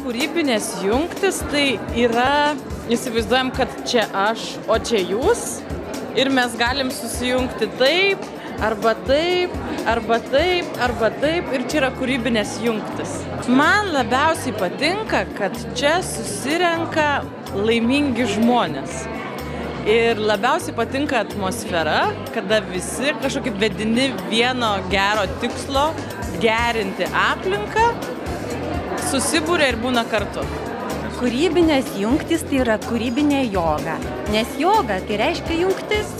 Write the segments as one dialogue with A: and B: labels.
A: kūrybinės jungtis, tai yra, įsivaizduojam, kad čia aš, o čia jūs. Ir mes galim susijungti taip, arba taip, arba taip, arba taip. Ir čia yra kūrybinės jungtis. Man labiausiai patinka, kad čia susirenka laimingi žmonės. Ir labiausiai patinka atmosfera, kada visi kažkokį vedini vieno gero tikslo gerinti aplinką, susibūrė ir būna kartu.
B: Kūrybinės jungtis tai yra kūrybinė joga, nes joga tai reiškia jungtis.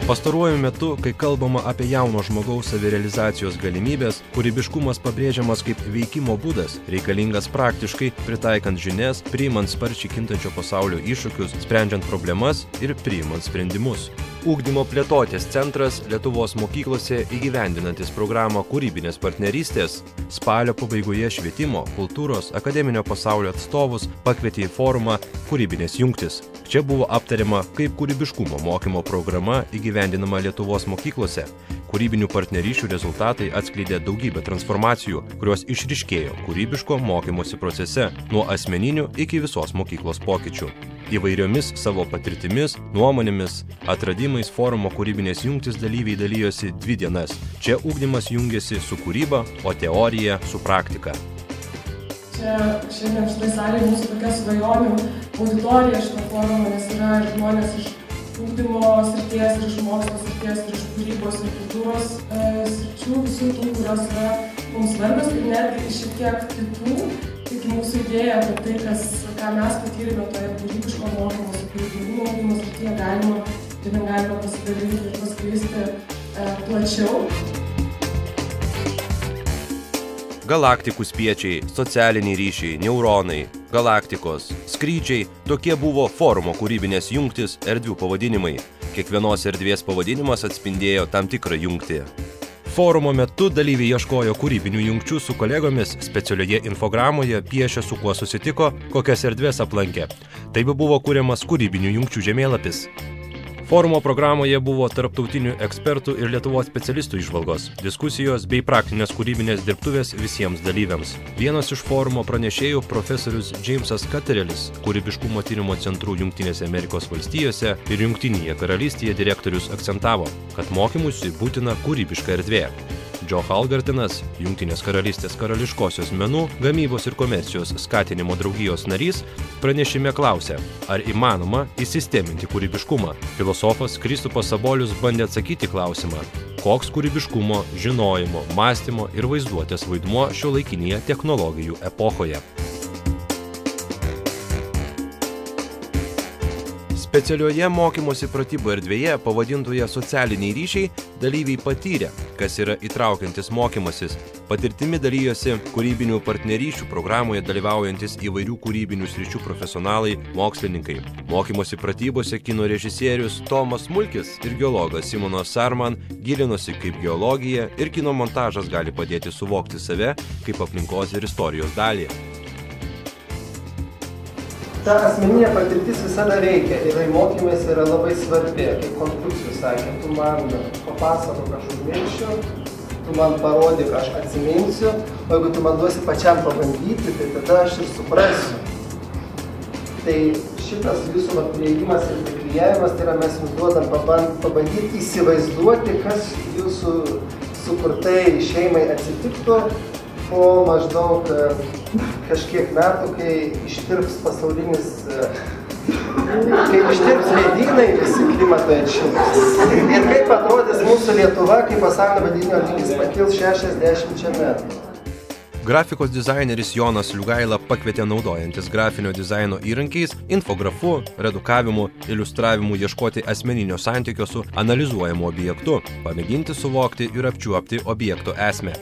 C: Pastaruoju metu, kai kalbama apie jauno žmogaus savirealizacijos galimybės, kūrybiškumas pabrėžiamas kaip veikimo būdas, reikalingas praktiškai, pritaikant žinias, priimant sparčiai kintančio pasaulio iššūkius, sprendžiant problemas ir priimant sprendimus. Ugdymo plėtotės centras Lietuvos mokyklose įgyvendinantis programą Kūrybinės partnerystės spalio pabaigoje švietimo, kultūros, akademinio pasaulio atstovus pakvietė į forumą Kūrybinės jungtis. Čia buvo aptariama, kaip kūrybiškumo mokymo programa įgyvendinama Lietuvos mokyklose. Kūrybinių partnerysčių rezultatai atskleidė daugybę transformacijų, kurios išryškėjo kūrybiško mokymosi procese nuo asmeninių iki visos mokyklos pokyčių. Įvairiomis savo patirtimis, nuomonėmis, atradimais forumo Kūrybinės jungtis dalyviai dalijosi 2 dienas. Čia ugdymas jungiasi su kūryba, o teorija su praktika.
D: Čia šiandien šitai salėje mūsų tokia svajonių auditorija šito forumo, nes yra žmonės iš ugdymo srities, ir iš mokslo srities, ir iš kūrybos ir kultūros sričių, visų tų, kurios yra mums svarbios, ir netgi šiek tiek kitų. Tik mūsų idėja apie tai, ką mes patyrėme toje kūrybiško mokymosi, kūrybingumo mokymo srityje, galima pasidalinti ir paskleisti plačiau.
C: Galaktikų spiečiai, socialiniai ryšiai, neuronai, galaktikos, skrydžiai – tokie buvo forumo Kūrybinės jungtis erdvių pavadinimai. Kiekvienos erdvės pavadinimas atspindėjo tam tikrą jungtį. Forumo metu dalyviai ieškojo kūrybinių jungčių su kolegomis, specialioje infogramoje piešė, su kuo susitiko, kokias erdvės aplankė. Taip buvo kuriamas kūrybinių jungčių žemėlapis. Forumo programoje buvo tarptautinių ekspertų ir Lietuvos specialistų įžvalgos, diskusijos bei praktinės kūrybinės dirbtuvės visiems dalyviams. Vienas iš forumo pranešėjų profesorius Jamesas Cutterelis, kūrybiškumo tyrimo centrų Jungtinėse Amerikos valstijose ir Jungtinėje karalystėje direktorius akcentavo, kad mokymuisi būtina kūrybiška erdvė. Joe Halgartinas, Jungtinės karalystės karališkosios menų, gamybos ir komercijos skatinimo draugijos narys, pranešime klausė, ar įmanoma įsisteminti kūrybiškumą. Filosofas Kristupas Sabolius bandė atsakyti klausimą, koks kūrybiškumo, žinojimo, mąstymo ir vaizduotės vaidmuo šiuolaikinėje technologijų epochoje. Specialioje mokymosi pratybų erdvėje, pavadintoje socialiniai ryšiai, dalyviai patyrė, kas yra įtraukiantis mokymasis. Patirtimi dalyjosi kūrybinių partnerysčių programoje dalyvaujantis įvairių kūrybinių sričių profesionalai, mokslininkai. Mokymosi pratybose kino režisierius Tomas Mulkis ir geologas Simonas Sarman gilinosi, kaip geologija ir kino montažas gali padėti suvokti save kaip aplinkos ir istorijos dalį.
E: Ta asmeninė patirtis visada veikia ir mokymės yra labai svarbi, kaip Konfucijus sakė, tu man papasakok, aš užmiršiu, tu man parodyk, aš atsiminsiu, o jeigu tu man duosi pačiam pabandyti, tai tada aš ir suprasiu. Tai šitas jūsų priėjimas ir priklijavimas, tai yra mes jums duodam pabandyti įsivaizduoti, kas jūsų sukurtai šeimai atsitiktų po maždaug kažkiek metų, kai ištirps pasaulinis, kai ištirps ledynai, visi klimatai atšils. Ir kaip atrodys mūsų Lietuva, kai pasaulio vandenyno lygis pakils 60 metų.
C: Grafikos dizaineris Jonas Liugaila pakvietė naudojantis grafinio dizaino įrankiais, infografu, redukavimu, iliustravimu ieškoti asmeninio santykio su analizuojamu objektu, pamėginti suvokti ir apčiuopti objekto esmę.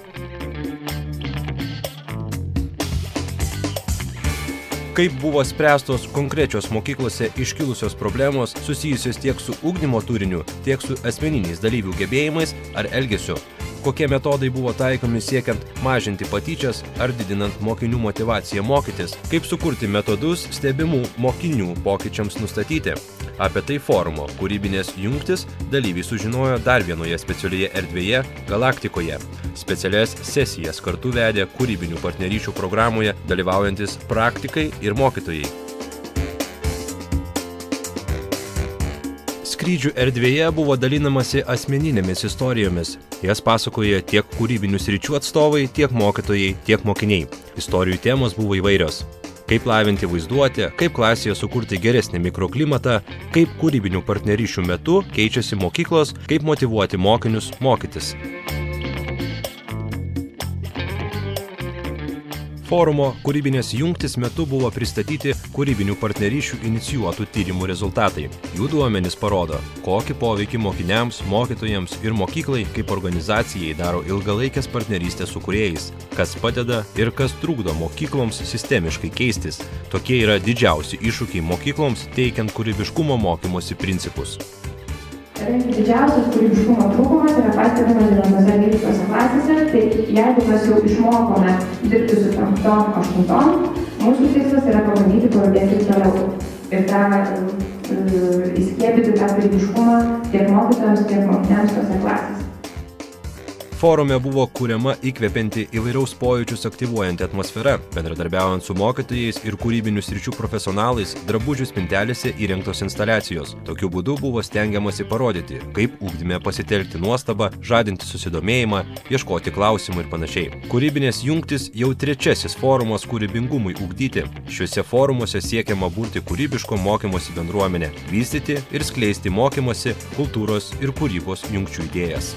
C: Kaip buvo spręstos konkrečios mokyklose iškilusios problemos susijusios tiek su ugdymo turiniu, tiek su asmeniniais dalyvių gebėjimais ar elgesiu. kokie metodai buvo taikomi siekiant mažinti patyčias ar didinant mokinių motyvaciją mokytis, kaip sukurti metodus stebimų mokinių pokyčiams nustatyti. Apie tai forumo kūrybinės jungtis dalyviai sužinojo dar vienoje specialioje erdvėje Galaktikoje. Specialias sesijas kartu vedė kūrybinių partnerysčių programoje dalyvaujantis praktikai ir mokytojai. Skrydžių erdvėje buvo dalinamasi asmeninėmis istorijomis. Jas pasakoja tiek kūrybinių sričių atstovai, tiek mokytojai, tiek mokiniai. Istorijų temos buvo įvairios. Kaip lavinti vaizduotę, kaip klasėje sukurti geresnį mikroklimatą, kaip kūrybinių partnerysčių metu keičiasi mokyklos, kaip motyvuoti mokinius mokytis. Forumo kūrybinės jungtis metu buvo pristatyti kūrybinių partnerysčių inicijuotų tyrimų rezultatai. Jų duomenys parodo, kokį poveikį mokiniams, mokytojams ir mokyklai kaip organizacijai daro ilgalaikės partnerystės su kūrėjais, kas padeda ir kas trukdo mokykloms sistemiškai keistis. Tokie yra didžiausi iššūkiai mokykloms teikiant kūrybiškumo mokymosi principus.
F: Didžiausias kūrybiškumo trūkumas yra pastebimas 9-12 klasėse, tai jeigu mes jau išmokome dirbti su 5-8, mūsų tikslas yra pabandyti pradėti toliau ir įskiepyti tą kūrybiškumą tiek mokytojams, tiek mokiniams tose klasėse.
C: Forume buvo kuriama įkvepianti įvairiaus pojūčius aktyvuojanti atmosfera, bendradarbiaujant su mokytojais ir kūrybinių sričių profesionalais, drabužių spintelėse įrengtos instaliacijos. Tokiu būdu buvo stengiamasi parodyti, kaip ugdyme pasitelkti nuostabą, žadinti susidomėjimą, ieškoti klausimų ir panašiai. Kūrybinės jungtis jau trečiasis forumas kūrybingumui ugdyti. Šiuose forumuose siekiama burti kūrybiško mokymosi bendruomenę, vystyti ir skleisti mokymosi, kultūros ir kūrybos jungčių idėjas.